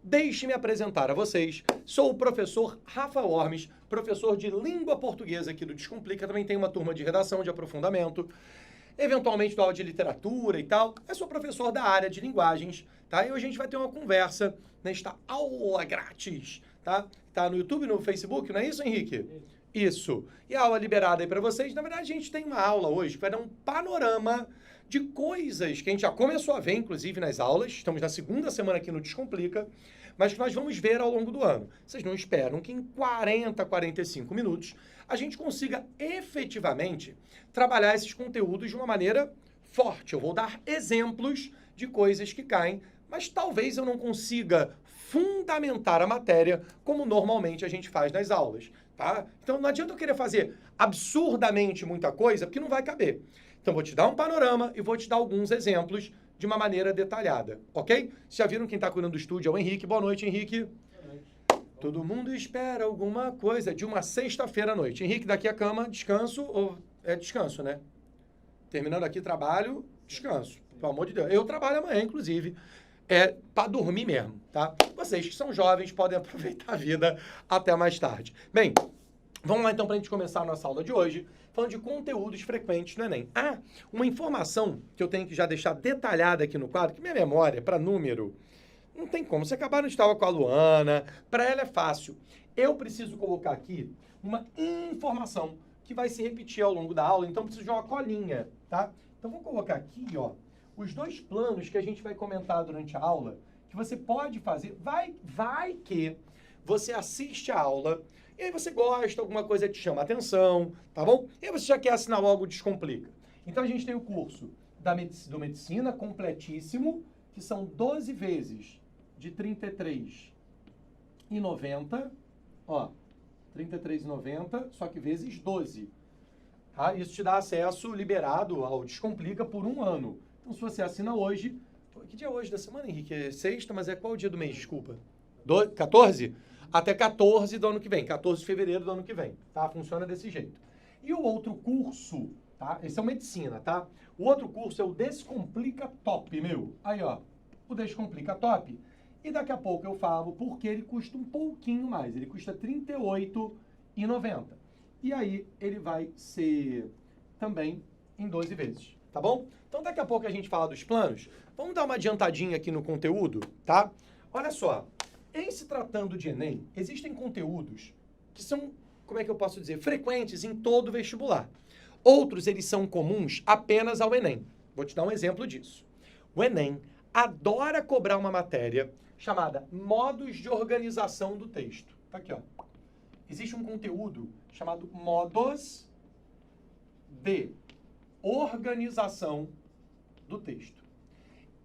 Deixe-me apresentar a vocês. Sou o professor Rafa Ormes, professor de língua portuguesa aqui do Descomplica. Também tem uma turma de redação, de aprofundamento. Eventualmente dou aula de literatura e tal. Eu sou professor da área de linguagens, tá? E hoje a gente vai ter uma conversa nesta aula grátis, tá? Tá no YouTube, no Facebook, não é isso, Henrique? Isso. E a aula liberada aí para vocês. Na verdade, a gente tem uma aula hoje que vai dar um panorama de coisas que a gente já começou a ver, inclusive, nas aulas. Estamos na segunda semana aqui no Descomplica, mas que nós vamos ver ao longo do ano. Vocês não esperam que em 40, 45 minutos a gente consiga efetivamente trabalhar esses conteúdos de uma maneira forte. Eu vou dar exemplos de coisas que caem, mas talvez eu não consiga fundamentar a matéria como normalmente a gente faz nas aulas, tá? Então não adianta eu querer fazer absurdamente muita coisa, porque não vai caber. Então, vou te dar um panorama e vou te dar alguns exemplos de uma maneira detalhada, ok? Vocês já viram quem está cuidando do estúdio? É o Henrique. Boa noite, Henrique. Boa noite. Todo mundo espera alguma coisa de uma sexta-feira à noite. Henrique, daqui a cama, descanso ou... É descanso, né? Terminando aqui trabalho, descanso. Pelo amor de Deus. Eu trabalho amanhã, inclusive. É para dormir mesmo, tá? Vocês que são jovens podem aproveitar a vida até mais tarde. Bem, vamos lá então para a gente começar a nossa aula de hoje, falando de conteúdos frequentes no Enem. Ah, uma informação que eu tenho que já deixar detalhada aqui no quadro, que minha memória para número, não tem como. Você acabaram de estar com a Luana, para ela é fácil. Eu preciso colocar aqui uma informação que vai se repetir ao longo da aula, então preciso de uma colinha, tá? Então vou colocar aqui, ó, os dois planos que a gente vai comentar durante a aula, que você pode fazer, vai que você assiste a aula, e aí você gosta, alguma coisa te chama a atenção, tá bom? E aí você já quer assinar logo o Descomplica. Então a gente tem o curso do Medicina completíssimo, que são 12 vezes de R$ 33,90, ó, R$ 33,90, só que vezes 12, tá? Isso te dá acesso liberado ao Descomplica por um ano. Então se você assina hoje, que dia é hoje da semana, Henrique? É sexta, mas é qual o dia do mês, desculpa? 14? Até 14 do ano que vem, 14 de fevereiro do ano que vem, tá? Funciona desse jeito. E o outro curso, tá? Esse é o Medicina, tá? O outro curso é o Descomplica Top, meu. Aí, ó, o Descomplica Top. E daqui a pouco eu falo porque ele custa um pouquinho mais. Ele custa R$ 38,90. E aí ele vai ser também em 12 vezes, tá bom? Então daqui a pouco a gente fala dos planos. Vamos dar uma adiantadinha aqui no conteúdo, tá? Olha só. Em se tratando de Enem, existem conteúdos que são, como é que eu posso dizer, frequentes em todo vestibular. Outros, eles são comuns apenas ao Enem. Vou te dar um exemplo disso. O Enem adora cobrar uma matéria chamada Modos de Organização do Texto. Tá aqui, ó. Existe um conteúdo chamado Modos de Organização do Texto.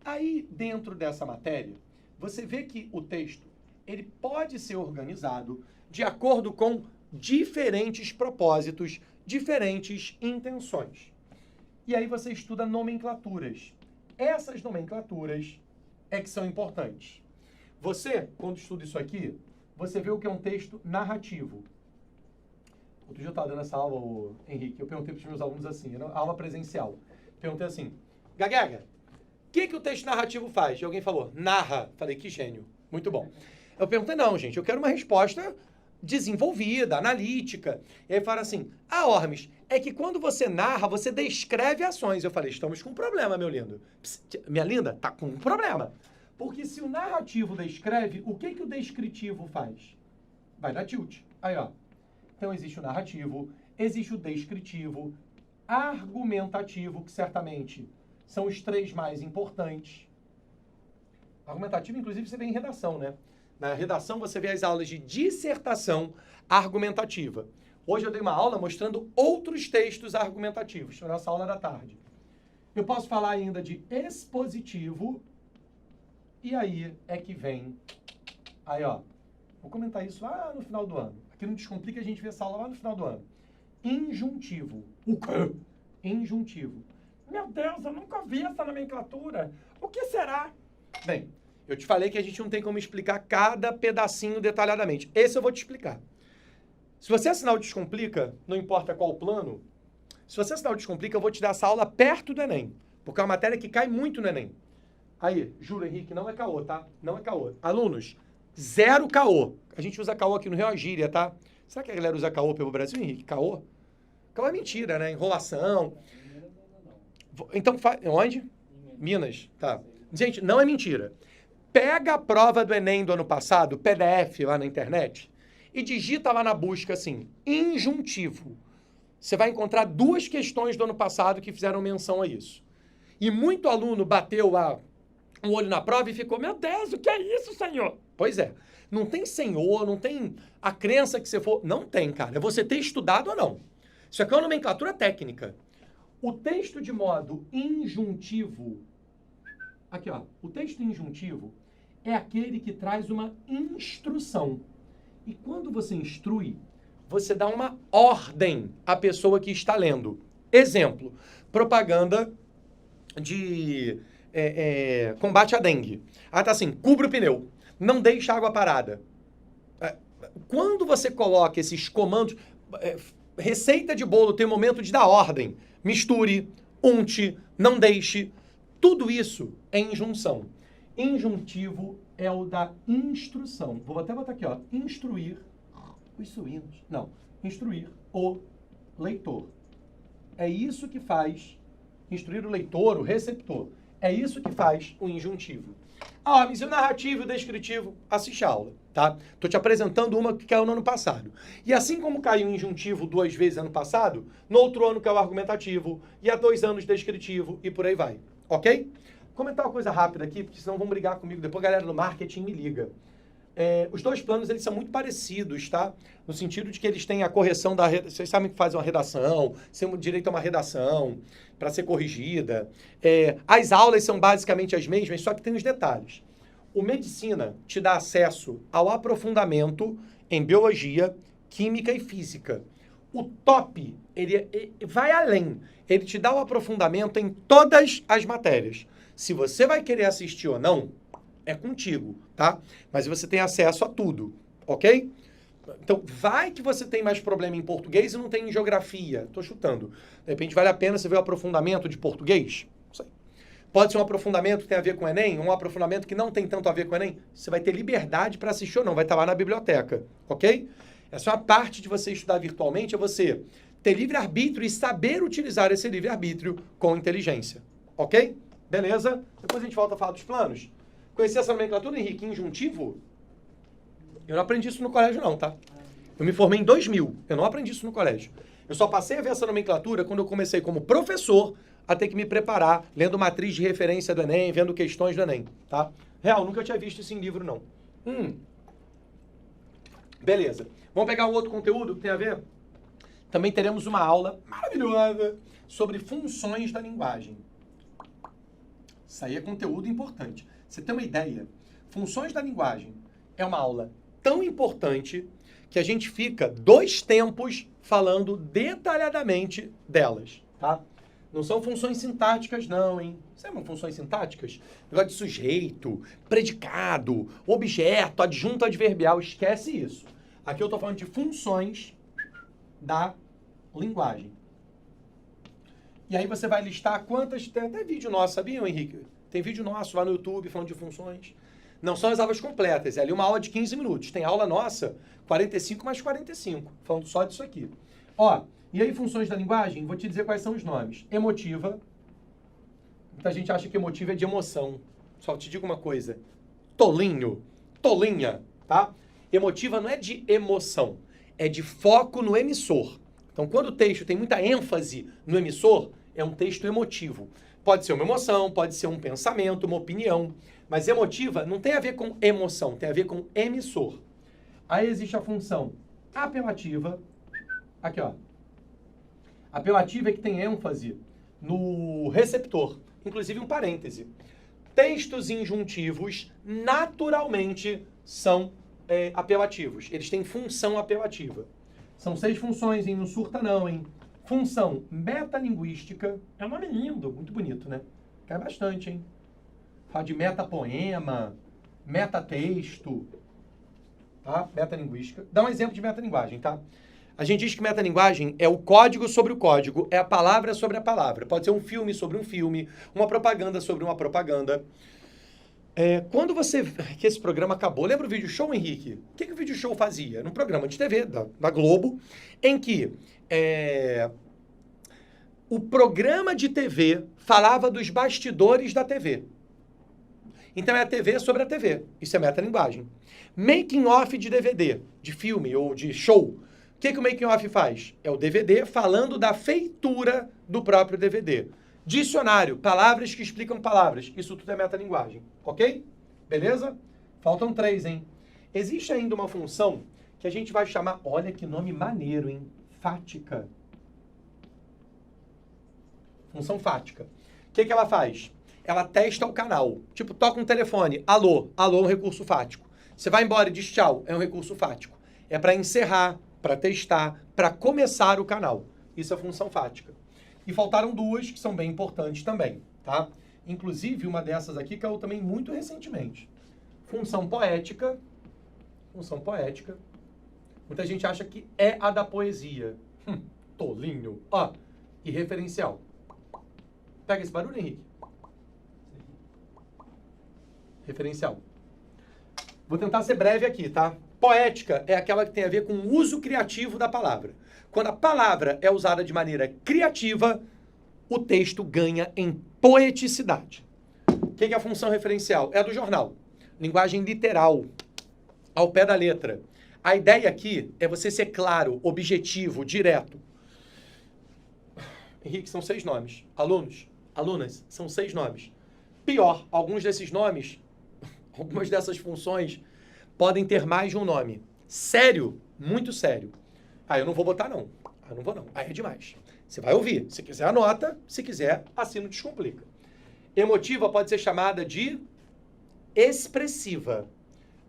Aí, dentro dessa matéria, você vê que o texto ele pode ser organizado de acordo com diferentes propósitos, diferentes intenções. E aí você estuda nomenclaturas. Essas nomenclaturas é que são importantes. Você, quando estuda isso aqui, você vê o que é um texto narrativo. Outro dia eu estava dando essa aula, Henrique, eu perguntei para os meus alunos assim, aula presencial. Perguntei assim, Gaguega, o que o texto narrativo faz? E alguém falou, narra. Falei, que gênio. Muito bom. Eu perguntei, não, gente, eu quero uma resposta desenvolvida, analítica. E aí falaram assim, Ormes, é que quando você narra, você descreve ações. Eu falei, estamos com um problema, meu lindo. Minha linda, tá com um problema. Porque se o narrativo descreve, o que o descritivo faz? Vai dar tilt. Aí, ó. Então, existe o narrativo, existe o descritivo, argumentativo, que certamente são os três mais importantes. Argumentativo, inclusive, você vê em redação, né? Na redação, você vê as aulas de dissertação argumentativa. Hoje eu dei uma aula mostrando outros textos argumentativos. Foi a nossa aula da tarde. Eu posso falar ainda de expositivo. E aí é que vem... Aí, ó. Vou comentar isso lá no final do ano. Aqui no Descomplica a gente vê essa aula lá no final do ano. Injuntivo. O quê? Injuntivo. Meu Deus, eu nunca vi essa nomenclatura. O que será? Bem, eu te falei que a gente não tem como explicar cada pedacinho detalhadamente. Esse eu vou te explicar. Se você assinar o Descomplica, não importa qual plano, se você assinar o Descomplica, eu vou te dar essa aula perto do Enem, porque é uma matéria que cai muito no Enem. Aí, juro, Henrique, não é caô, tá? Não é caô. Alunos, Zero caô. A gente usa caô aqui no Rio, a gíria, tá? Será que a galera usa caô pelo Brasil, Henrique? Caô? Caô é mentira, né? Enrolação. Então, onde? Minas, tá. Gente, não é mentira. Pega a prova do Enem do ano passado, PDF lá na internet, e digita lá na busca assim, injuntivo. Você vai encontrar 2 questões do ano passado que fizeram menção a isso. E muito aluno bateu lá um olho na prova e ficou, meu Deus, o que é isso, senhor? Pois é. Não tem senhor, não tem a crença que você for... Não tem, cara. É você ter estudado ou não. Isso aqui é uma nomenclatura técnica. O texto de modo injuntivo... Aqui, ó. O texto injuntivo é aquele que traz uma instrução. E quando você instrui, você dá uma ordem à pessoa que está lendo. Exemplo, propaganda de combate à dengue. Ah, tá assim, cubra o pneu, não deixe a água parada. Quando você coloca esses comandos, receita de bolo tem o momento de dar ordem. Misture, unte, não deixe. Tudo isso é injunção. Injuntivo é o da instrução. Vou até botar aqui, ó. Instruir os suínos. Não. Instruir o leitor. É isso que faz instruir o leitor, o receptor. É isso que faz o injuntivo. Ah, mas e o narrativo e o descritivo? Assiste a aula, tá? Tô te apresentando uma que caiu no ano passado. E assim como caiu o injuntivo 2 vezes ano passado, no outro ano caiu o argumentativo, e há 2 anos descritivo, e por aí vai. Ok? Vou comentar uma coisa rápida aqui, porque senão vão brigar comigo. Depois a galera do marketing me liga. Os 2 planos, eles são muito parecidos, tá? No sentido de que eles têm a correção da... Vocês sabem que fazem uma redação, têm direito a uma redação para ser corrigida. As aulas são basicamente as mesmas, só que tem os detalhes. O Medicina te dá acesso ao aprofundamento em biologia, química e física. O top, ele vai além. Ele te dá o aprofundamento em todas as matérias. Se você vai querer assistir ou não, é contigo, tá? Mas você tem acesso a tudo, ok? Então, vai que você tem mais problema em português e não tem em geografia. Tô chutando. De repente, vale a pena você ver o aprofundamento de português? Não sei. Pode ser um aprofundamento que tem a ver com o Enem, um aprofundamento que não tem tanto a ver com o Enem. Você vai ter liberdade para assistir ou não, vai estar lá na biblioteca, ok? Essa é uma parte de você estudar virtualmente, é você ter livre-arbítrio e saber utilizar esse livre-arbítrio com inteligência, ok? Beleza? Depois a gente volta a falar dos planos. Conhecer essa nomenclatura, Henrique, injuntivo? Eu não aprendi isso no colégio não, tá? Eu me formei em 2000, eu não aprendi isso no colégio. Eu só passei a ver essa nomenclatura quando eu comecei como professor a ter que me preparar, lendo matriz de referência do Enem, vendo questões do Enem, tá? Real, nunca tinha visto isso em livro, não. Beleza. Vamos pegar um outro conteúdo que tem a ver? Também teremos uma aula maravilhosa sobre funções da linguagem. Isso aí é conteúdo importante. Você tem uma ideia? Funções da linguagem é uma aula tão importante que a gente fica 2 tempos falando detalhadamente delas, tá? Não são funções sintáticas, não, hein? Sabe funções sintáticas? Negócio de sujeito, predicado, objeto, adjunto adverbial. Esquece isso. Aqui eu estou falando de funções da linguagem. E aí você vai listar quantas... Tem até vídeo nosso, sabia, Henrique? Tem vídeo nosso lá no YouTube falando de funções. Não são as aulas completas, é ali uma aula de 15 minutos. Tem aula nossa, 45 mais 45, falando só disso aqui. Ó, e aí funções da linguagem, vou te dizer quais são os nomes. Emotiva. Muita gente acha que emotiva é de emoção. Só te digo uma coisa. Tolinho, tolinha, tá? Emotiva não é de emoção, é de foco no emissor. Então, quando o texto tem muita ênfase no emissor, é um texto emotivo. Pode ser uma emoção, pode ser um pensamento, uma opinião. Mas emotiva não tem a ver com emoção, tem a ver com emissor. Aí existe a função apelativa. Aqui, ó. Apelativa é que tem ênfase no receptor. Inclusive um parêntese. Textos injuntivos, naturalmente, são apelativos. Eles têm função apelativa. São 6 funções, hein? Não surta não, hein? Função metalinguística. É um nome lindo, muito bonito, né? Cai bastante, hein? Fala de metapoema, metatexto, tá? Metalinguística. Dá um exemplo de metalinguagem, tá? A gente diz que metalinguagem é o código sobre o código, é a palavra sobre a palavra. Pode ser um filme sobre um filme, uma propaganda sobre uma propaganda. Quando você... que esse programa acabou, lembra o vídeo show, Henrique? O que o vídeo show fazia? Num programa de TV da Globo, em que o programa de TV falava dos bastidores da TV. Então é a TV sobre a TV. Isso é metalinguagem. Making off de DVD, de filme ou de show. O que o making off faz? É o DVD falando da feitura do próprio DVD. Dicionário, palavras que explicam palavras. Isso tudo é metalinguagem. Ok? Beleza? Faltam 3, hein? Existe ainda uma função que a gente vai chamar... Olha que nome maneiro, hein? Fática. Função fática. O que ela faz? Ela testa o canal. Tipo, toca um telefone. Alô. Alô é um recurso fático. Você vai embora e diz tchau. É um recurso fático. É para encerrar, para testar, para começar o canal. Isso é função fática. E faltaram 2 que são bem importantes também, tá? Inclusive, uma dessas aqui caiu também muito recentemente. Função poética. Função poética. Muita gente acha que é a da poesia. Tolinho. Ó, e referencial. Pega esse barulho, Henrique. Referencial. Vou tentar ser breve aqui, tá? Poética é aquela que tem a ver com o uso criativo da palavra. Quando a palavra é usada de maneira criativa, o texto ganha em poeticidade. O que é a função referencial? É a do jornal. Linguagem literal, ao pé da letra. A ideia aqui é você ser claro, objetivo, direto. Henrique, são 6 nomes. Alunos, alunas, são 6 nomes. Pior, alguns desses nomes, algumas dessas funções podem ter mais de um nome. Sério, muito sério. Eu não vou botar não. Não vou não. Aí é demais. Você vai ouvir. Se quiser, anota. Se quiser, assina o Descomplica. Emotiva pode ser chamada de expressiva.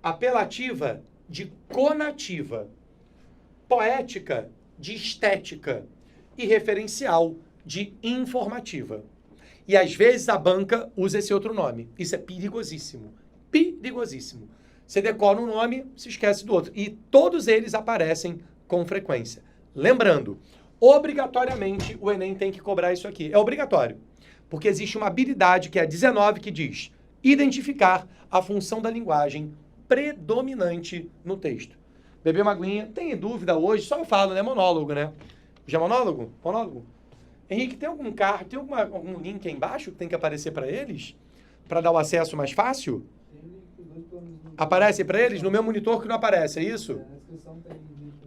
Apelativa, de conativa. Poética, de estética. E referencial, de informativa. E às vezes a banca usa esse outro nome. Isso é perigosíssimo. Perigosíssimo. Você decora um nome, se esquece do outro. E todos eles aparecem com frequência. Lembrando, obrigatoriamente o Enem tem que cobrar isso aqui. É obrigatório. Porque existe uma habilidade, que é a 19, que diz identificar a função da linguagem predominante no texto. Beber uma aguinha. Tem dúvida hoje? Só eu falo, né? Monólogo, né? Já é monólogo? Monólogo. Henrique, tem algum carro, tem algum link aí embaixo que tem que aparecer para eles? Para dar o acesso mais fácil? Aparece para eles? No meu monitor que não aparece, é isso?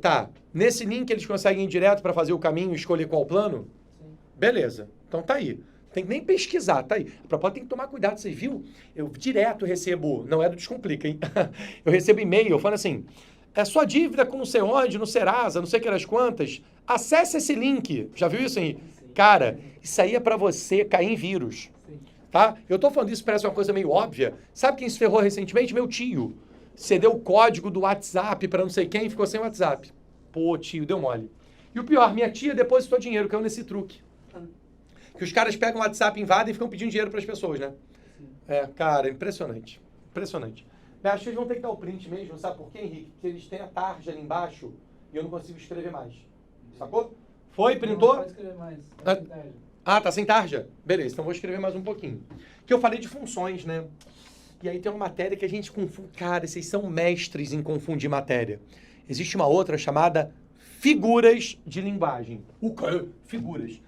Tá. Nesse link eles conseguem ir direto para fazer o caminho e escolher qual plano? Sim. Beleza. Então tá aí. Tem que nem pesquisar, tá aí. A propósito, tem que tomar cuidado, você viu? Eu direto recebo, não é do Descomplica, hein? Eu recebo e-mail falando assim, sua dívida com não sei onde, no Serasa, não sei que das quantas, acesse esse link. Já viu isso aí? Cara, isso aí é para você cair em vírus. Tá? Eu tô falando isso, parece uma coisa meio óbvia. Sabe quem se ferrou recentemente? Meu tio. Você deu o código do WhatsApp para não sei quem e ficou sem WhatsApp. Pô, tio, deu mole. E o pior, minha tia depositou dinheiro, caiu nesse truque. Que os caras pegam o WhatsApp, invadem e ficam pedindo dinheiro para as pessoas, né? Cara, impressionante. Impressionante. Eu acho que eles vão ter que dar o print mesmo, sabe por quê, Henrique? Porque eles têm a tarja ali embaixo e eu não consigo escrever mais. Sacou? Foi? Printou? Não pode escrever mais. Tá sem tarja. Tá sem tarja? Beleza, então vou escrever mais um pouquinho. Que eu falei de funções, né? E aí tem uma matéria que a gente confunde. Cara, vocês são mestres em confundir matéria. Existe uma outra chamada figuras de linguagem. O quê? Figuras.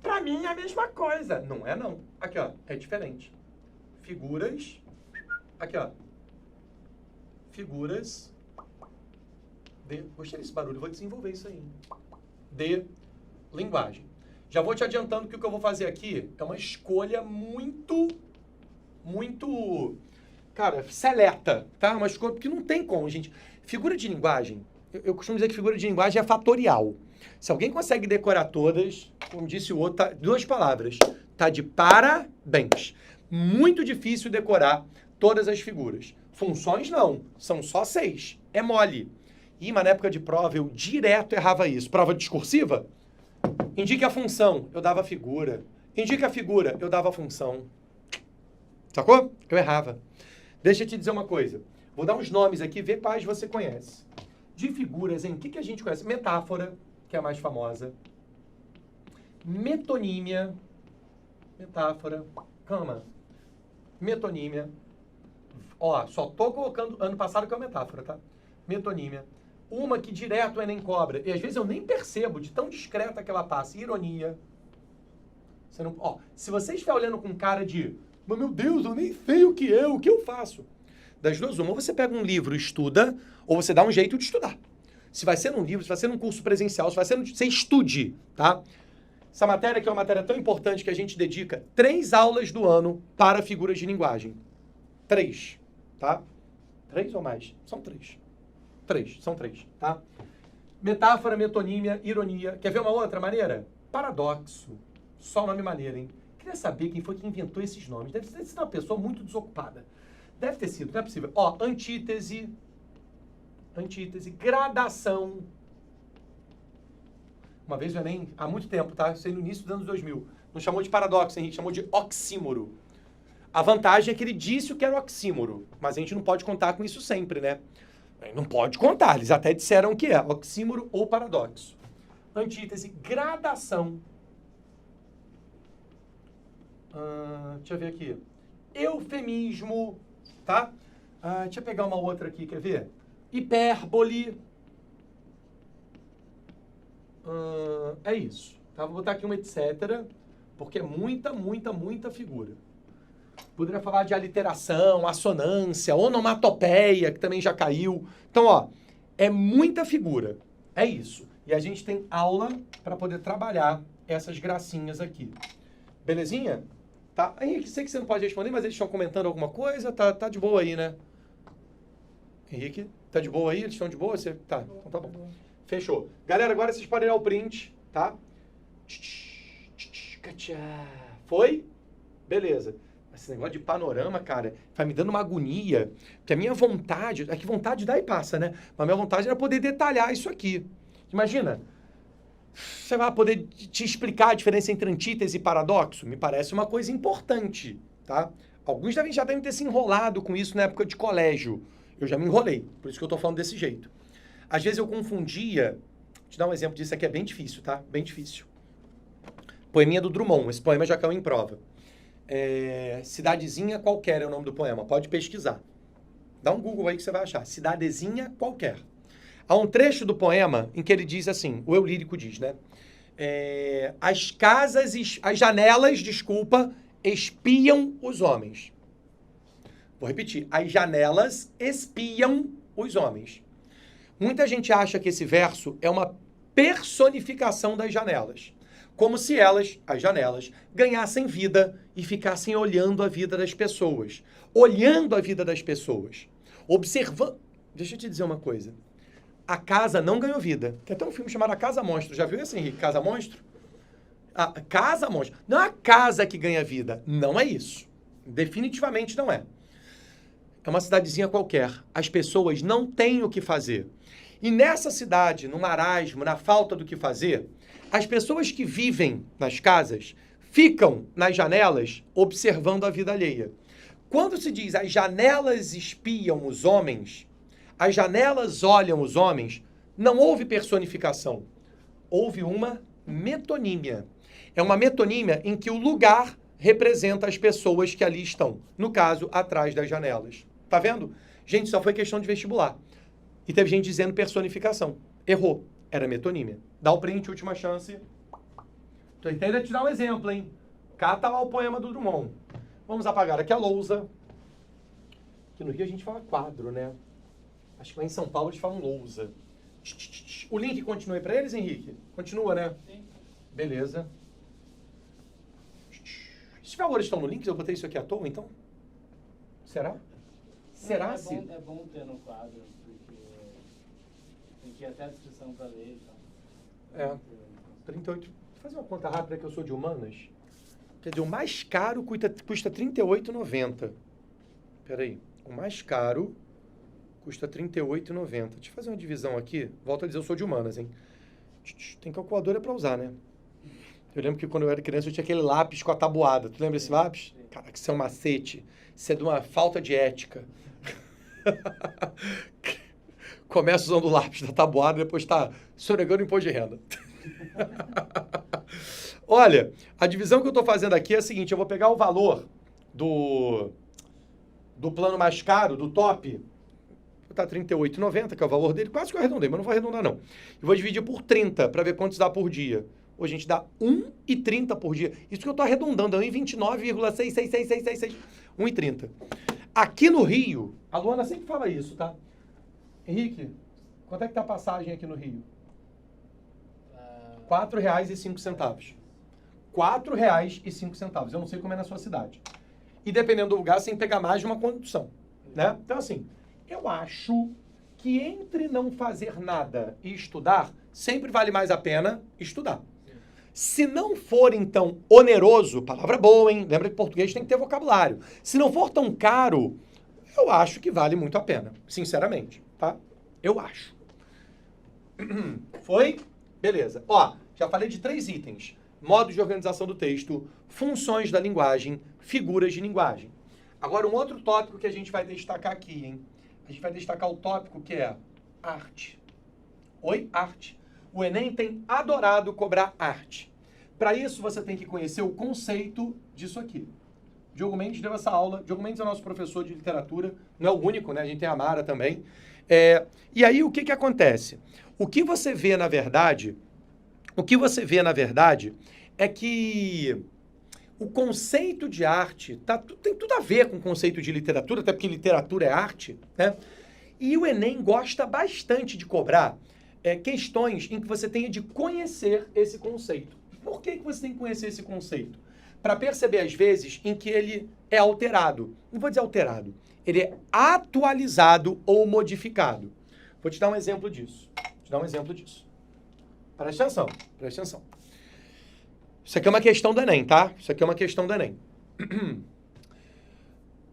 Pra mim é a mesma coisa. Não é, não. Aqui, ó. É diferente. Figuras. Aqui, ó. Figuras. Gostei desse barulho. Vou desenvolver isso aí. De linguagem. Já vou te adiantando que o que eu vou fazer aqui é uma escolha muito, cara, seleta, tá? Uma escolha, porque não tem como, gente. Figura de linguagem, eu costumo dizer que figura de linguagem é fatorial. Se alguém consegue decorar todas, como disse o outro, 2 palavras, tá de parabéns. Muito difícil decorar todas as figuras. Funções não, são só 6. É mole. Mas na época de prova eu direto errava isso. Prova discursiva? Indique a função, eu dava a figura. Indique a figura, eu dava a função. Sacou? Eu errava. Deixa eu te dizer uma coisa. Vou dar uns nomes aqui, ver quais você conhece. De figuras, hein? O que a gente conhece? Metáfora, que é a mais famosa. Metonímia. Metáfora. Calma. Metonímia. Ó, só tô colocando ano passado que é uma metáfora, tá? Metonímia. Uma que direto o Enem cobra. E às vezes eu nem percebo de tão discreta que ela passa. Ironia. Você não, ó, se você estiver olhando com cara de, mas meu Deus, eu nem sei o que eu faço? Das duas, uma, ou você pega um livro e estuda, ou você dá um jeito de estudar. Se vai ser num livro, se vai ser num curso presencial, se vai ser você estude, tá? Essa matéria que é uma matéria tão importante que a gente dedica 3 aulas do ano para figuras de linguagem. 3, tá? 3 ou mais? São 3. 3, são 3, tá? Metáfora, metonímia, ironia. Quer ver uma outra maneira? Paradoxo. Só nome maneiro, hein? Queria saber quem foi que inventou esses nomes. Deve ser uma pessoa muito desocupada. Deve ter sido, não é possível. Ó, antítese, gradação. Uma vez o Enem, há muito tempo, tá? Isso aí no início dos anos 2000. Não chamou de paradoxo, Henrique, chamou de oxímoro. A vantagem é que ele disse o que era oxímoro, mas a gente não pode contar com isso sempre, né? Não pode contar, eles até disseram o que é, oxímoro ou paradoxo. Antítese, gradação. Deixa eu ver aqui. Eufemismo, tá? Deixa eu pegar uma outra aqui, quer ver? Hipérbole. É isso. Tá? Vou botar aqui um etc, porque é muita figura. Poderia falar de aliteração, assonância, onomatopeia, que também já caiu. Então, ó, é muita figura. É isso. E a gente tem aula para poder trabalhar essas gracinhas aqui. Belezinha? Tá? Henrique, sei que você não pode responder, mas eles estão comentando alguma coisa? Tá de boa aí, né? Henrique, tá de boa aí? Eles estão de boa? Você... Tá, então tá bom. Fechou. Galera, agora vocês podem olhar o print, tá? Foi? Beleza. Esse negócio de panorama, cara, vai me dando uma agonia. Porque a minha vontade... É que vontade dá e passa, né? Mas a minha vontade era poder detalhar isso aqui. Imagina... Você vai poder te explicar a diferença entre antítese e paradoxo? Me parece uma coisa importante, tá? Alguns já devem ter se enrolado com isso na época de colégio. Eu já me enrolei, por isso que eu tô falando desse jeito. Às vezes eu confundia... Vou te dar um exemplo disso aqui, é bem difícil, tá? Bem difícil. Poeminha do Drummond, esse poema já caiu em prova. Cidadezinha qualquer é o nome do poema, pode pesquisar. Dá um Google aí que você vai achar. Cidadezinha qualquer. Há um trecho do poema em que ele diz assim, o eu lírico diz, né? As janelas, espiam os homens. Vou repetir. As janelas espiam os homens. Muita gente acha que esse verso é uma personificação das janelas. Como se elas, as janelas, ganhassem vida e ficassem olhando a vida das pessoas. Olhando a vida das pessoas. Observando... Deixa eu te dizer uma coisa. A casa não ganhou vida. Tem até um filme chamado A Casa Monstro. Já viu esse, Henrique? Casa Monstro? A Casa Monstro. Não é a casa que ganha vida. Não é isso. Definitivamente não é. É uma cidadezinha qualquer. As pessoas não têm o que fazer. E nessa cidade, no marasmo, na falta do que fazer, as pessoas que vivem nas casas ficam nas janelas observando a vida alheia. Quando se diz as janelas espiam os homens... As janelas olham os homens, não houve personificação. Houve uma metonímia. É uma metonímia em que o lugar representa as pessoas que ali estão. No caso, atrás das janelas. Tá vendo? Gente, só foi questão de vestibular. E teve gente dizendo personificação. Errou. Era metonímia. Dá o print, última chance. Tô tentando te dar um exemplo, hein? Cata lá o poema do Drummond. Vamos apagar aqui a lousa. Que no Rio a gente fala quadro, né? Acho que lá em São Paulo eles falam lousa. O link continua aí pra eles, Henrique? Continua, né? Sim. Beleza. Esses valores estão no link? Eu botei isso aqui à toa, então? Será? Será se... É bom ter no quadro, porque tem que ir até a descrição pra ler e tal. 38. Vou fazer uma conta rápida que eu sou de humanas. Quer dizer, o mais caro custa R$ 38,90. Peraí. O mais caro... custa R$ 38,90. Deixa eu fazer uma divisão aqui. Volto a dizer, eu sou de humanas, hein? Tem calculadora para usar, né? Eu lembro que quando eu era criança eu tinha aquele lápis com a tabuada. Tu lembra desse lápis? Cara, que isso é um macete. Isso é de uma falta de ética. Começa usando o lápis da tabuada e depois tá sonegando imposto de renda. Olha, a divisão que eu tô fazendo aqui é a seguinte. Eu vou pegar o valor do... do plano mais caro, do top, tá R$ 38,90, que é o valor dele, quase que eu arredondei, mas não vou arredondar não. E vou dividir por 30 para ver quantos dá por dia. Hoje a gente dá 1,30 por dia. Isso que eu tô arredondando, é 1,29,66666, 1,30. Aqui no Rio, a Luana sempre fala isso, tá? Henrique, quanto é que tá a passagem aqui no Rio? R$ 4,05. R$ 4,05. Eu não sei como é na sua cidade. E dependendo do lugar, você tem que pegar mais de uma condução, né? Então, assim, eu acho que entre não fazer nada e estudar, sempre vale mais a pena estudar. Se não for, então, oneroso, palavra boa, hein? Lembra que português tem que ter vocabulário. Se não for tão caro, eu acho que vale muito a pena, sinceramente, tá? Eu acho. Foi? Beleza. Ó, já falei de 3 itens. Modo de organização do texto, funções da linguagem, figuras de linguagem. Agora, um outro tópico que a gente vai destacar aqui, hein? A gente vai destacar o tópico que é arte. Oi, arte. O Enem tem adorado cobrar arte. Para isso, você tem que conhecer o conceito disso aqui. Diogo Mendes deu essa aula. Diogo Mendes é nosso professor de literatura. Não é o único, né? A gente tem a Mara também. E aí, o que acontece? O que você vê, na verdade, é que o conceito de arte tem tudo a ver com o conceito de literatura, até porque literatura é arte, né? E o Enem gosta bastante de cobrar questões em que você tenha de conhecer esse conceito. Por que você tem que conhecer esse conceito? Para perceber, às vezes, em que ele é alterado. Não vou dizer alterado. Ele é atualizado ou modificado. Vou te dar um exemplo disso. Presta atenção, presta atenção. Isso aqui é uma questão do Enem, tá? Isso aqui é uma questão do Enem.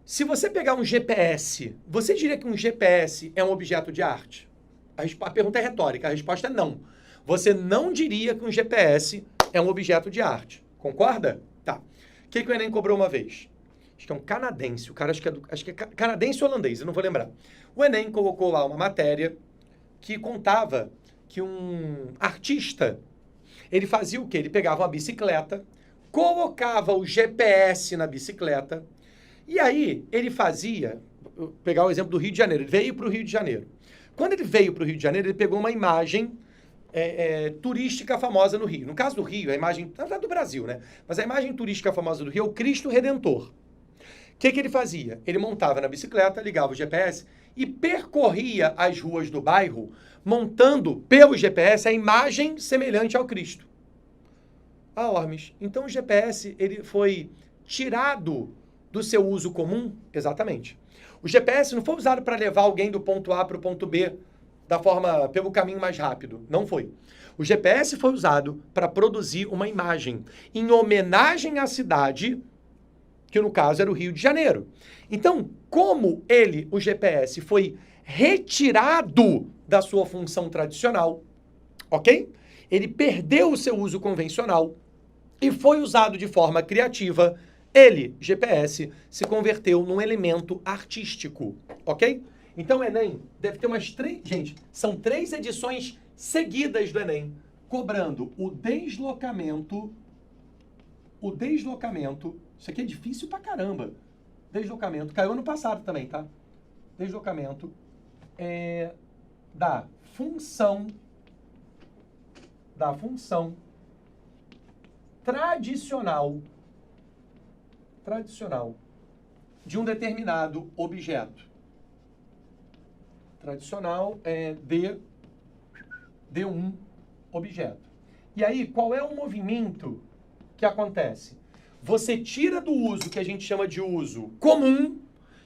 Se você pegar um GPS, você diria que um GPS é um objeto de arte? A pergunta é retórica, a resposta é não. Você não diria que um GPS é um objeto de arte. Concorda? Tá. O que o Enem cobrou uma vez? Acho que é um canadense. O cara acho que é canadense ou holandês, eu não vou lembrar. O Enem colocou lá uma matéria que contava que um artista, ele fazia o quê? Ele pegava uma bicicleta, colocava o GPS na bicicleta, e aí ele fazia, vou pegar o exemplo do Rio de Janeiro, ele veio para o Rio de Janeiro. Quando ele veio para o Rio de Janeiro, ele pegou uma imagem turística famosa no Rio. No caso do Rio, a imagem, na verdade do Brasil, né? Mas a imagem turística famosa do Rio é o Cristo Redentor. O que ele fazia? Ele montava na bicicleta, ligava o GPS e percorria as ruas do bairro, montando pelo GPS a imagem semelhante ao Cristo. Ah, Ormes, então o GPS ele foi tirado do seu uso comum? Exatamente. O GPS não foi usado para levar alguém do ponto A para o ponto B pelo caminho mais rápido. Não foi. O GPS foi usado para produzir uma imagem em homenagem à cidade, que no caso era o Rio de Janeiro. Então, como o GPS foi retirado da sua função tradicional, ok? Ele perdeu o seu uso convencional e foi usado de forma criativa. GPS, se converteu num elemento artístico, ok? Então o Enem deve ter umas 3... Gente, são 3 edições seguidas do Enem, cobrando o deslocamento... Isso aqui é difícil pra caramba. Deslocamento. Caiu ano passado também, tá? Deslocamento da função tradicional de um determinado objeto. Tradicional de um objeto. E aí, qual é o movimento que acontece? Você tira do uso que a gente chama de uso comum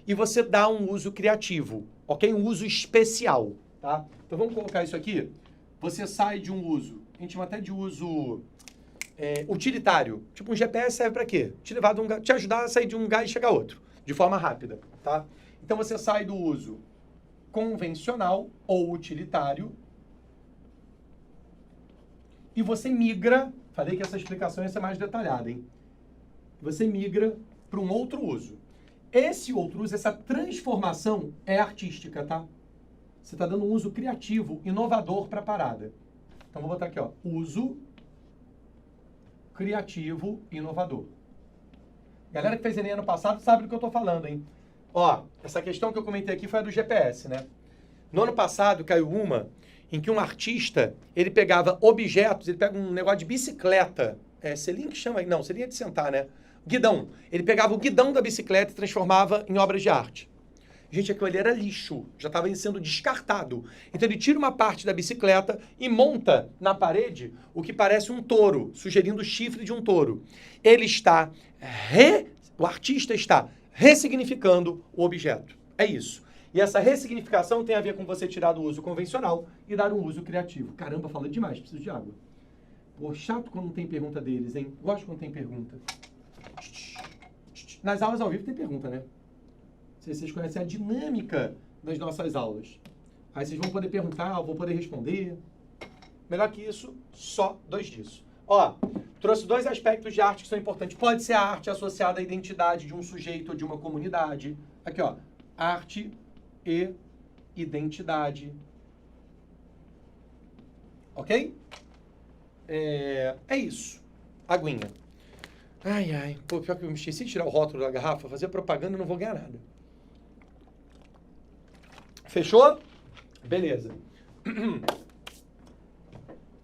e você dá um uso criativo, ok? Um uso especial, tá? Então vamos colocar isso aqui. Você sai de um uso, a gente chama até de uso utilitário. Tipo, um GPS serve para quê? Te ajudar a sair de um lugar e chegar a outro, de forma rápida, tá? Então você sai do uso convencional ou utilitário e você migra, falei que essa explicação ia ser mais detalhada, hein? Você migra para um outro uso. Esse outro uso, essa transformação é artística, tá? Você está dando um uso criativo, inovador para a parada. Então vou botar aqui, ó, uso criativo inovador. Galera que fez Enem ano passado sabe do que eu estou falando, hein? Ó, essa questão que eu comentei aqui foi a do GPS, né? No ano passado caiu uma em que um artista, ele pegava objetos, ele pega um negócio de bicicleta, selim que chama? Não, selim é de sentar, né? Guidão. Ele pegava o guidão da bicicleta e transformava em obras de arte. Gente, aquilo ali era lixo, já estava sendo descartado. Então ele tira uma parte da bicicleta e monta na parede o que parece um touro, sugerindo o chifre de um touro. O artista está ressignificando o objeto. É isso. E essa ressignificação tem a ver com você tirar do uso convencional e dar um uso criativo. Caramba, falei demais, preciso de água. Pô, chato quando não tem pergunta deles, hein? Gosto quando tem pergunta. Nas aulas ao vivo tem pergunta, né? Vocês conhecem a dinâmica das nossas aulas. Aí vocês vão poder perguntar, eu vou poder responder. Melhor que isso, só 2 disso. Ó, trouxe 2 aspectos de arte que são importantes. Pode ser a arte associada à identidade de um sujeito ou de uma comunidade. Aqui, ó, arte e identidade. Ok? É isso. Aguinha. Ai. Pô, pior que eu me esqueci de tirar o rótulo da garrafa, fazer propaganda e não vou ganhar nada. Fechou? Beleza.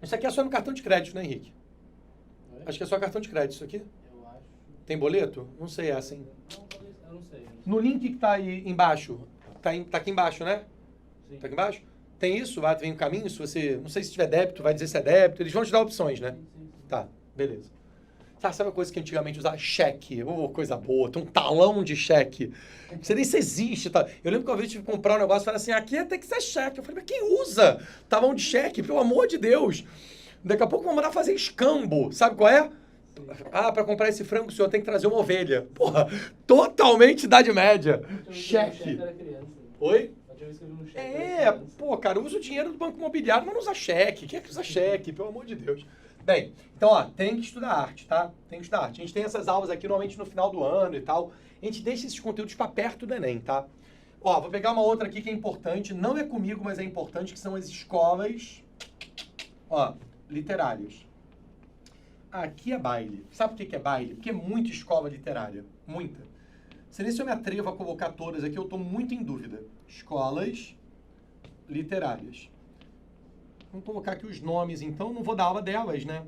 Isso aqui é só no cartão de crédito, né, Henrique? Oi? Acho que é só cartão de crédito isso aqui. Eu acho. Tem boleto? Não sei, é assim. Não, eu não sei. No link que tá aí embaixo, tá aqui embaixo, né? Sim. Tá aqui embaixo? Tem isso, vai vir um caminho, se você, não sei se tiver débito, vai dizer se é débito, eles vão te dar opções, né? Sim. Tá, beleza. Sabe uma coisa que antigamente usava? Cheque. Coisa boa, tem um talão de cheque. Não sei nem se existe. Tá? Eu lembro que uma vez eu tive que comprar um negócio e falei assim, aqui tem que ser cheque. Eu falei, mas quem usa talão de cheque? Pelo amor de Deus. Daqui a pouco vão mandar fazer escambo. Sabe qual é? Sim. Ah, para comprar esse frango o senhor tem que trazer uma ovelha. Porra, totalmente idade média. Cheque. Oi? Pô, cara, usa o dinheiro do banco imobiliário, mas não usa cheque. Quem é que usa cheque? Pelo amor de Deus. Bem, então, ó, tem que estudar arte, tá? Tem que estudar arte. A gente tem essas aulas aqui normalmente no final do ano e tal. A gente deixa esses conteúdos para perto do Enem, tá? Ó, vou pegar uma outra aqui que é importante. Não é comigo, mas é importante, que são as escolas, ó, literárias. Aqui é baile. Sabe por que é baile? Porque é muita escola literária. Muita. Se nem se eu me atrevo a colocar todas aqui, eu estou muito em dúvida. Escolas literárias. Vamos colocar aqui os nomes, então, não vou dar aula delas, né?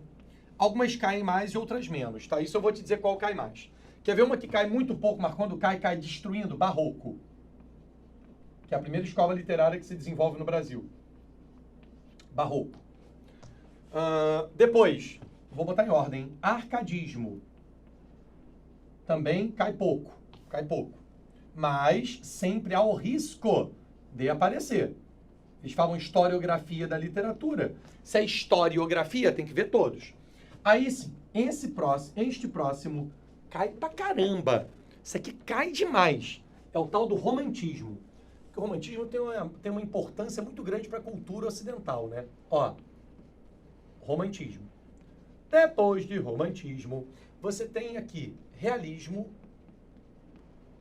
Algumas caem mais e outras menos, tá? Isso eu vou te dizer qual cai mais. Quer ver uma que cai muito pouco, mas quando cai, cai destruindo? Barroco. Que é a primeira escola literária que se desenvolve no Brasil. Barroco. Depois, vou botar em ordem. Arcadismo. Também cai pouco. Cai pouco. Mas sempre há o risco de aparecer. Eles falam historiografia da literatura. Se é historiografia, tem que ver todos. Aí sim, este próximo cai pra caramba. Isso aqui cai demais. É o tal do romantismo. Porque o romantismo tem uma importância muito grande para a cultura ocidental, né? Ó, romantismo. Depois de romantismo, você tem aqui realismo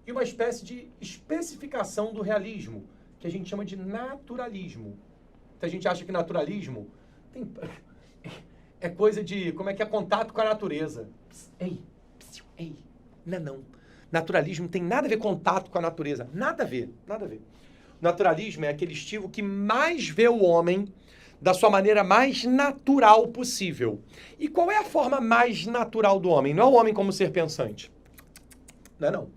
e uma espécie de especificação do realismo, que a gente chama de naturalismo. Então a gente acha que naturalismo é coisa de, como é que é, contato com a natureza. Ei, não. Naturalismo tem nada a ver com contato com a natureza. Nada a ver. Naturalismo é aquele estilo que mais vê o homem da sua maneira mais natural possível. E qual é a forma mais natural do homem? Não é o homem como ser pensante. Não.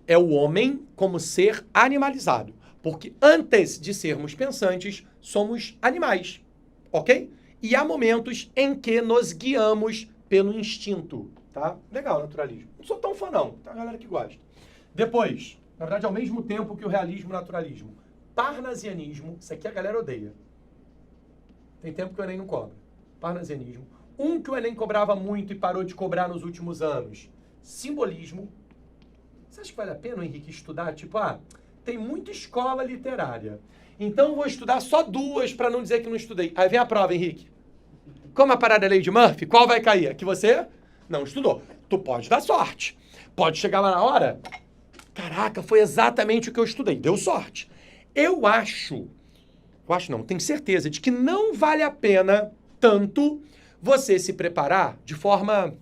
É o homem como ser animalizado. Porque antes de sermos pensantes, somos animais, ok? E há momentos em que nos guiamos pelo instinto, tá? Legal, naturalismo. Não sou tão fã, não. Tem a galera que gosta. Depois, na verdade, ao mesmo tempo que o realismo e o naturalismo, parnasianismo, isso aqui a galera odeia. Tem tempo que o Enem não cobra. Parnasianismo. Um que o Enem cobrava muito e parou de cobrar nos últimos anos. Simbolismo. Você acha que vale a pena, Henrique, estudar? Tipo, tem muita escola literária. Então vou estudar só 2 para não dizer que não estudei. Aí vem a prova, Henrique. Como a parada é lei de Murphy, qual vai cair? A que você não estudou. Tu pode dar sorte. Pode chegar lá na hora. Caraca, foi exatamente o que eu estudei. Deu sorte. Eu acho não, tenho certeza de que não vale a pena tanto você se preparar de forma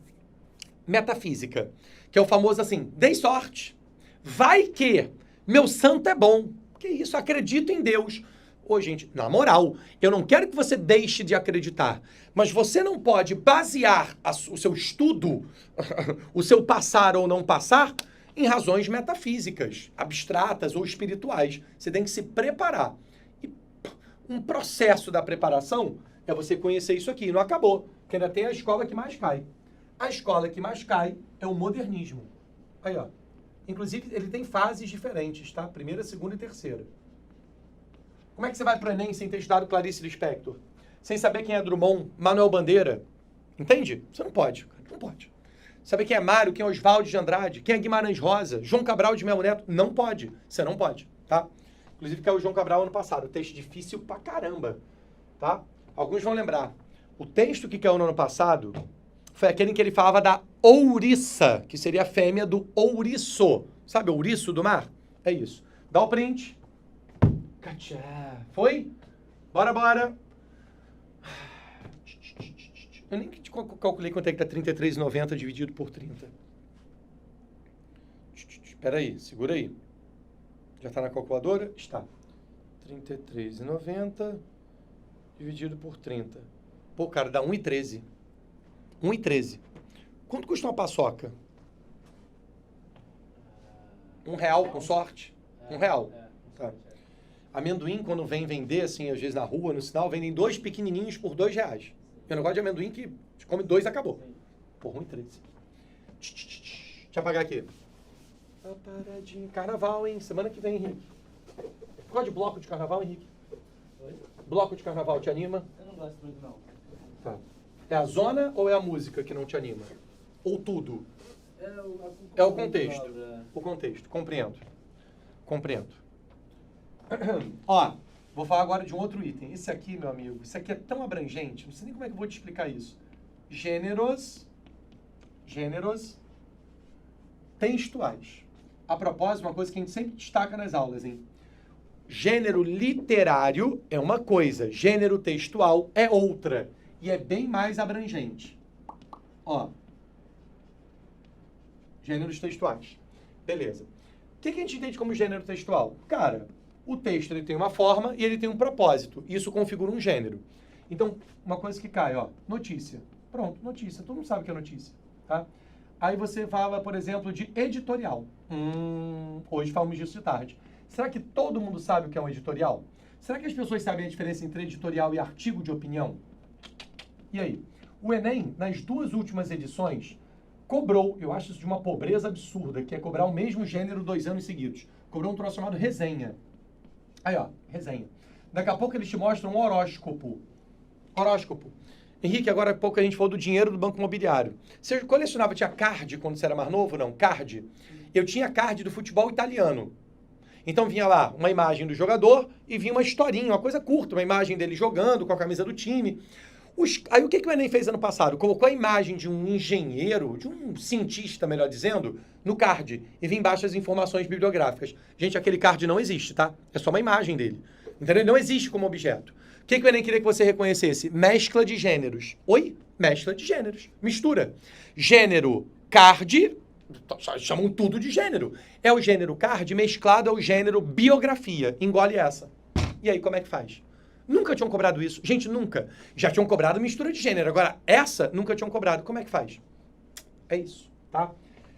metafísica. Que é o famoso assim, dei sorte. Vai que Meu santo é bom. Que isso? Acredito em Deus. Ô, gente, na moral, eu não quero que você deixe de acreditar, mas você não pode basear o seu estudo, o seu passar ou não passar, em razões metafísicas, abstratas ou espirituais. Você tem que se preparar. E um processo da preparação é você conhecer isso aqui. Não acabou, porque ainda tem a escola que mais cai. A escola que mais cai é o modernismo. Aí, ó. Inclusive, ele tem fases diferentes, tá? Primeira, segunda e terceira. Como é que você vai pro Enem sem ter estudado Clarice Lispector? Sem saber quem é Drummond, Manuel Bandeira? Entende? Você não pode. Não pode. Saber quem é Mário, quem é Oswaldo de Andrade, quem é Guimarães Rosa, João Cabral de Melo Neto? Não pode. Você não pode, tá? Inclusive, que é o João Cabral ano passado. Texto difícil pra caramba, tá? Alguns vão lembrar. O texto que caiu no ano passado foi aquele em que ele falava da ouriça, que seria a fêmea do ouriço. Sabe o ouriço do mar? É isso. Dá o print. Cachá. Foi? Bora, bora. Eu nem calculei quanto é que tá 33,90 dividido por 30. Espera aí, segura aí. Já tá na calculadora? Está. 33,90 dividido por 30. Pô, cara, dá 1,13. 1,13. Quanto custa uma paçoca? R$1 com sorte? R$1. Tá. Amendoim, quando vem vender, assim, às vezes na rua, no sinal, vendem 2 pequenininhos por R$2. Eu não gosto de amendoim que come 2 e acabou. Por 1,13. Deixa eu apagar aqui. Tá paradinho. Carnaval, hein? Semana que vem, Henrique. Gosta de bloco de carnaval, Henrique? Oi? Bloco de carnaval te anima? Eu não gosto muito, não. Tá. É a zona ou é a música que não te anima? Ou tudo? É o contexto. O contexto. Compreendo. Compreendo. Ó, vou falar agora de um outro item. Esse aqui, meu amigo, isso aqui é tão abrangente, não sei nem como é que eu vou te explicar isso. Gêneros textuais. A propósito, uma coisa que a gente sempre destaca nas aulas, hein? Gênero literário é uma coisa, gênero textual é outra. E é bem mais abrangente. Ó. Gêneros textuais. Beleza. O que a gente entende como gênero textual? Cara, o texto ele tem uma forma e ele tem um propósito. Isso configura um gênero. Então, uma coisa que cai, ó. Notícia. Pronto, notícia. Todo mundo sabe o que é notícia, tá? Aí você fala, por exemplo, de editorial. Hoje falamos disso de tarde. Será que todo mundo sabe o que é um editorial? Será que as pessoas sabem a diferença entre editorial e artigo de opinião? E aí? O Enem, nas 2 últimas edições, cobrou, eu acho isso de uma pobreza absurda, que é cobrar o mesmo gênero 2 anos seguidos. Cobrou um troço chamado resenha. Aí, ó, resenha. Daqui a pouco eles te mostram um horóscopo. Horóscopo. Henrique, agora há pouco a gente falou do dinheiro do Banco Imobiliário. Você colecionava, tinha card quando você era mais novo? Não, card. Eu tinha card do futebol italiano. Então vinha lá uma imagem do jogador e vinha uma historinha, uma coisa curta, uma imagem dele jogando com a camisa do time. Aí o que o Enem fez ano passado? Colocou a imagem de um engenheiro, de um cientista, melhor dizendo, no card. E vinha embaixo as informações bibliográficas. Gente, aquele card não existe, tá? É só uma imagem dele. Entendeu? Ele não existe como objeto. O que o Enem queria que você reconhecesse? Mescla de gêneros. Oi? Mescla de gêneros. Mistura. Gênero card, chamam tudo de gênero. É o gênero card mesclado ao gênero biografia. Engole essa. E aí, como é que faz? Nunca tinham cobrado isso. Gente, nunca. Já tinham cobrado mistura de gênero. Agora, essa nunca tinham cobrado. Como é que faz? É isso, tá?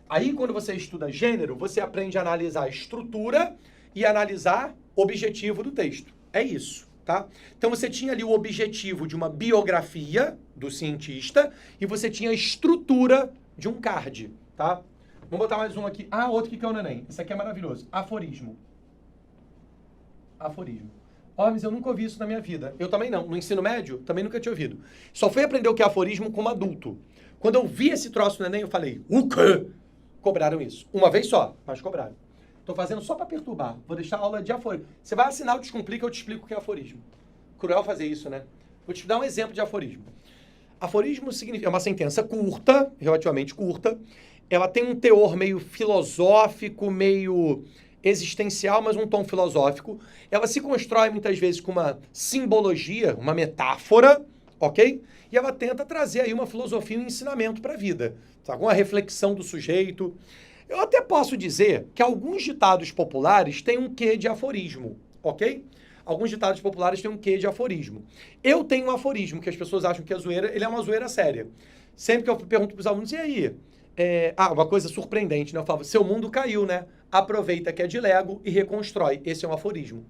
Aí, quando você estuda gênero, você aprende a analisar a estrutura e analisar o objetivo do texto. É isso, tá? Então, você tinha ali o objetivo de uma biografia do cientista e você tinha a estrutura de um card, tá? Vamos botar mais um aqui. Ah, outro que caiu no Enem. Esse aqui é maravilhoso. Aforismo. Aforismo. Ó, mas eu nunca ouvi isso na minha vida. Eu também não. No ensino médio, também nunca tinha ouvido. Só fui aprender o que é aforismo como adulto. Quando eu vi esse troço no Enem, eu falei, o quê? Cobraram isso. Uma vez só, mas cobraram. Tô fazendo só para perturbar. Vou deixar a aula de aforismo. Você vai assinar o Descomplica, eu te explico o que é aforismo. Cruel fazer isso, né? Vou te dar um exemplo de aforismo. Aforismo significa, é uma sentença curta, relativamente curta. Ela tem um teor meio filosófico, meio existencial, mas um tom filosófico. Ela se constrói muitas vezes com uma simbologia, uma metáfora, ok? E ela tenta trazer aí uma filosofia e um ensinamento para a vida, tá? Uma reflexão do sujeito. Eu até posso dizer que alguns ditados populares têm um quê de aforismo, ok? Alguns ditados populares têm um quê de aforismo. Eu tenho um aforismo que as pessoas acham que é zoeira, ele é uma zoeira séria. Sempre que eu pergunto para os alunos, e aí? Uma coisa surpreendente, né? Eu falo, seu mundo caiu, né? Aproveita que é de Lego e reconstrói. Esse é um aforismo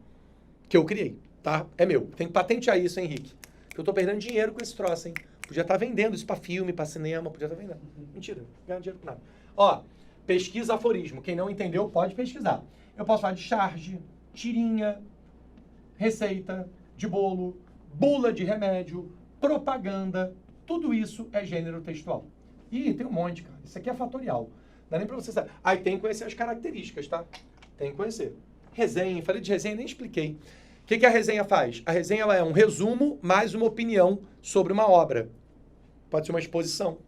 que eu criei, tá? É meu. Tem que patentear isso, Henrique. Que eu tô perdendo dinheiro com esse troço, hein? Podia estar vendendo isso para filme, para cinema, podia estar vendendo. Mentira, ganhar dinheiro com nada. Ó, pesquisa aforismo. Quem não entendeu, pode pesquisar. Eu posso falar de charge, tirinha, receita de bolo, bula de remédio, propaganda. Tudo isso é gênero textual. E tem um monte, cara. Isso aqui é fatorial. Não dá nem pra você saber. Aí tem que conhecer as características, tá? Tem que conhecer. Resenha. Falei de resenha, nem expliquei. O que a resenha faz? A resenha ela é um resumo mais uma opinião sobre uma obra. Pode ser uma exposição.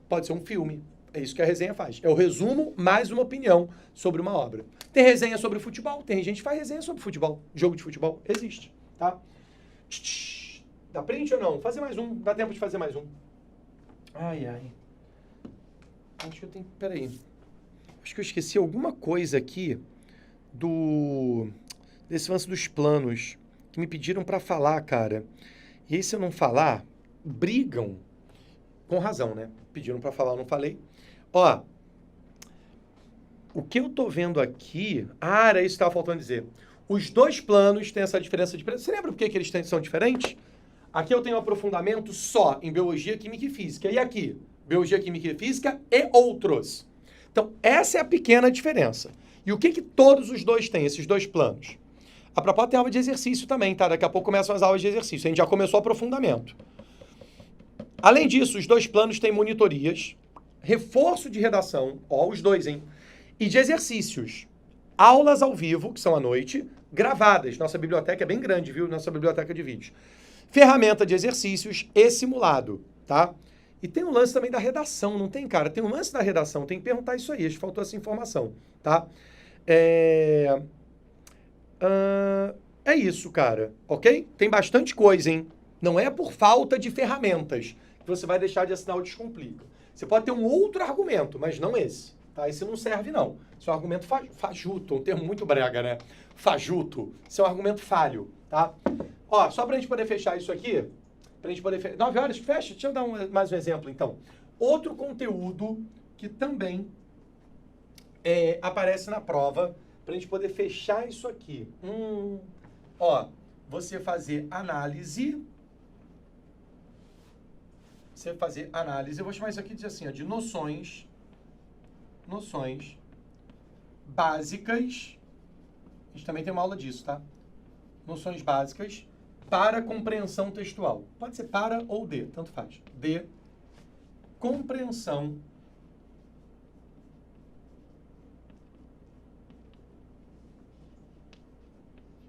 Pode ser um filme. É isso que a resenha faz. É o resumo mais uma opinião sobre uma obra. Tem resenha sobre futebol. Tem gente que faz resenha sobre futebol. Jogo de futebol. Existe, tá? Dá print ou não? Fazer mais um. Dá tempo de fazer mais um. Ai, ai. Acho que eu tenho... Peraí. Acho que eu esqueci alguma coisa aqui desse lance dos planos que me pediram pra falar, cara. E aí, se eu não falar, brigam. Com razão, né? Pediram pra falar, eu não falei. Ó, o que eu tô vendo aqui... era isso que estava faltando dizer. Os dois planos têm essa diferença de preço. Você lembra por que eles são diferentes? Aqui eu tenho um aprofundamento só em biologia, química e física. E aqui, biologia, química e física e outros. Então, essa é a pequena diferença. E o que todos os dois têm, esses dois planos? A proposta tem aula de exercício também, tá? Daqui a pouco começam as aulas de exercício. A gente já começou o aprofundamento. Além disso, os dois planos têm monitorias, reforço de redação, ó, os dois, hein? E de exercícios. Aulas ao vivo, que são à noite, gravadas. Nossa biblioteca é bem grande, viu? Nossa biblioteca de vídeos. Ferramenta de exercícios e simulado, tá? E tem um lance também da redação, não tem, cara? Tem um lance da redação, tem que perguntar isso aí, acho que faltou essa informação, tá? É isso, cara, ok? Tem bastante coisa, hein? Não é por falta de ferramentas que você vai deixar de assinar o Descomplica. Você pode ter um outro argumento, mas não esse, tá? Esse não serve, não. Isso é um argumento fajuto, um termo muito brega, né? Fajuto. Isso é um argumento falho, tá? Ó, só pra gente poder fechar isso aqui, pra gente poder... 9 horas, fecha? Deixa eu dar mais um exemplo, então. Outro conteúdo que também aparece na prova, pra gente poder fechar isso aqui. Ó, você fazer análise... eu vou chamar isso aqui de assim, ó, de noções básicas. A gente também tem uma aula disso, tá? Noções básicas para compreensão textual. Pode ser para ou de, tanto faz. De compreensão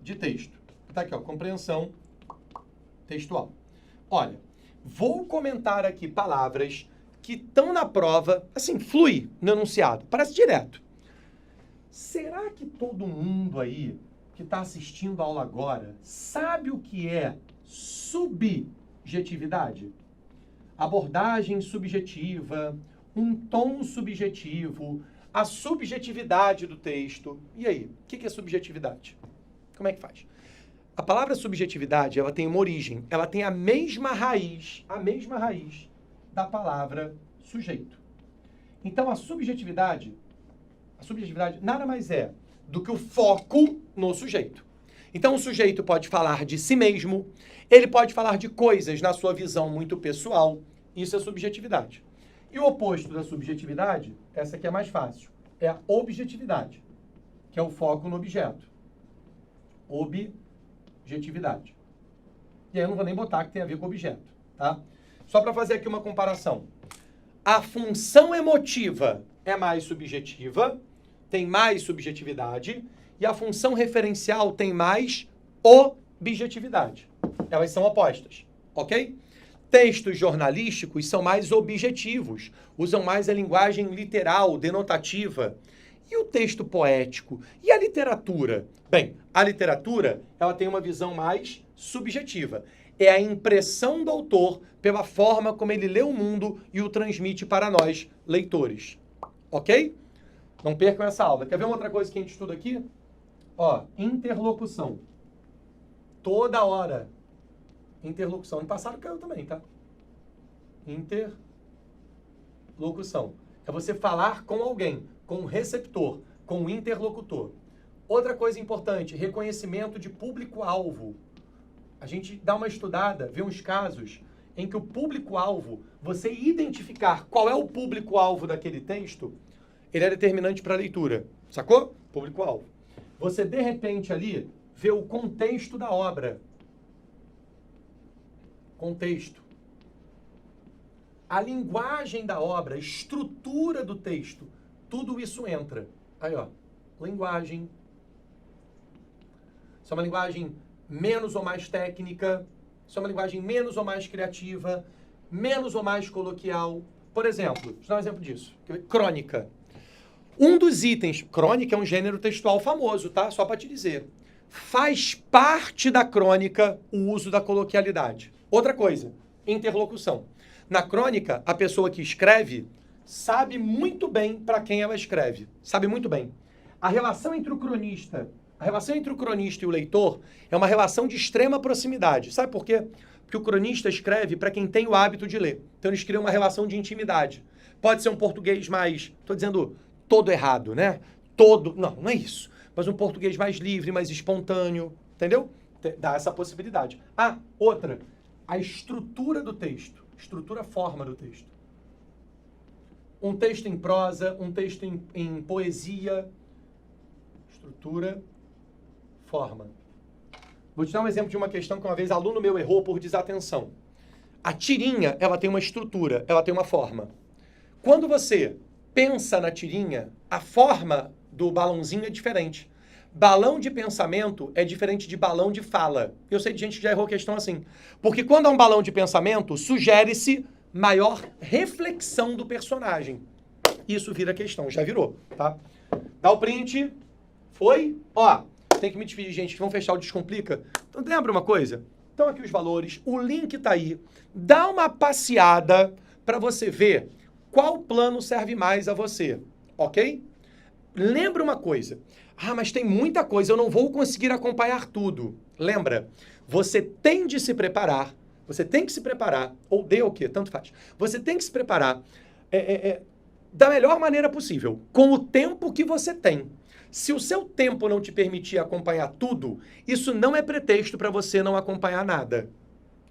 de texto. Tá aqui, ó, compreensão textual. Olha, vou comentar aqui palavras que estão na prova, assim, flui no enunciado, parece direto. Será que todo mundo aí que está assistindo a aula agora sabe o que é subjetividade? Abordagem subjetiva, um tom subjetivo, a subjetividade do texto. E aí, o que é subjetividade? Como é que faz? A palavra subjetividade, ela tem uma origem, ela tem a mesma raiz da palavra sujeito. Então, a subjetividade nada mais é do que o foco no sujeito. Então, o sujeito pode falar de si mesmo, ele pode falar de coisas na sua visão muito pessoal. Isso é subjetividade. E o oposto da subjetividade, essa aqui é mais fácil, é a objetividade, que é o foco no objeto. Objetividade. E aí eu não vou nem botar que tem a ver com objeto, tá? Só para fazer aqui uma comparação. A função emotiva é mais subjetiva, tem mais subjetividade, e a função referencial tem mais objetividade. Elas são opostas, ok? Textos jornalísticos são mais objetivos, usam mais a linguagem literal, denotativa. E o texto poético? E a literatura? Bem, a literatura, ela tem uma visão mais subjetiva. É a impressão do autor pela forma como ele lê o mundo e o transmite para nós, leitores. Ok? Não percam essa aula. Quer ver uma outra coisa que a gente estuda aqui? Ó, interlocução. Toda hora. Interlocução. No passado caiu também, tá? Interlocução. É você falar com alguém, com o receptor, com o interlocutor. Outra coisa importante, reconhecimento de público-alvo. A gente dá uma estudada, vê uns casos em que o público-alvo, você identificar qual é o público-alvo daquele texto, ele é determinante para a leitura. Sacou? Público-alvo. Você, de repente, ali, vê o contexto da obra. Contexto. A linguagem da obra, a estrutura do texto, tudo isso entra. Aí, ó, linguagem. Se é uma linguagem menos ou mais técnica, se é uma linguagem menos ou mais criativa, menos ou mais coloquial. Por exemplo, deixa eu dar um exemplo disso. Crônica. Um dos itens, crônica é um gênero textual famoso, tá? Só para te dizer. Faz parte da crônica o uso da coloquialidade. Outra coisa, interlocução. Na crônica, a pessoa que escreve sabe muito bem para quem ela escreve. Sabe muito bem. A relação entre o cronista e o leitor é uma relação de extrema proximidade. Sabe por quê? Porque o cronista escreve para quem tem o hábito de ler. Então eles criam uma relação de intimidade. Pode ser um português mais, estou dizendo todo errado, né? Não é isso. Mas um português mais livre, mais espontâneo, entendeu? Dá essa possibilidade. Ah, outra, a estrutura do texto. Estrutura, forma do texto. Um texto em prosa, um texto em poesia. Estrutura, forma. Vou te dar um exemplo de uma questão que uma vez aluno meu errou por desatenção. A tirinha, ela tem uma estrutura, ela tem uma forma. Quando você pensa na tirinha, a forma do balãozinho é diferente. Balão de pensamento é diferente de balão de fala. Eu sei de gente que já errou questão assim. Porque quando há um balão de pensamento, sugere-se maior reflexão do personagem. Isso vira questão, já virou, tá? Dá o print. Foi? Ó, tem que me despedir, gente, que vamos fechar o Descomplica. Então lembra uma coisa? Estão aqui os valores, o link tá aí. Dá uma passeada para você ver qual plano serve mais a você, ok? Lembra uma coisa. Ah, mas tem muita coisa, eu não vou conseguir acompanhar tudo. Lembra, você tem de se preparar, você tem que se preparar, ou dê o quê, tanto faz. Você tem que se preparar da melhor maneira possível, com o tempo que você tem. Se o seu tempo não te permitir acompanhar tudo, isso não é pretexto para você não acompanhar nada,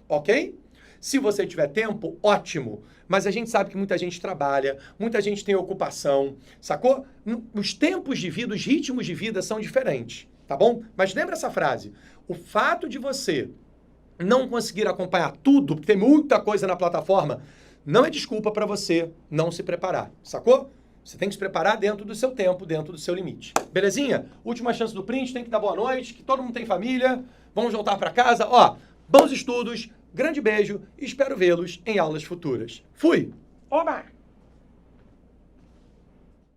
ok? Se você tiver tempo, ótimo. Mas a gente sabe que muita gente trabalha, muita gente tem ocupação, sacou? Os tempos de vida, os ritmos de vida são diferentes, tá bom? Mas lembra essa frase. O fato de você não conseguir acompanhar tudo, porque tem muita coisa na plataforma, não é desculpa para você não se preparar, sacou? Você tem que se preparar dentro do seu tempo, dentro do seu limite. Belezinha? Última chance do print, tem que dar boa noite, que todo mundo tem família. Vamos voltar para casa. Ó, bons estudos. Grande beijo e espero vê-los em aulas futuras. Fui! Oba!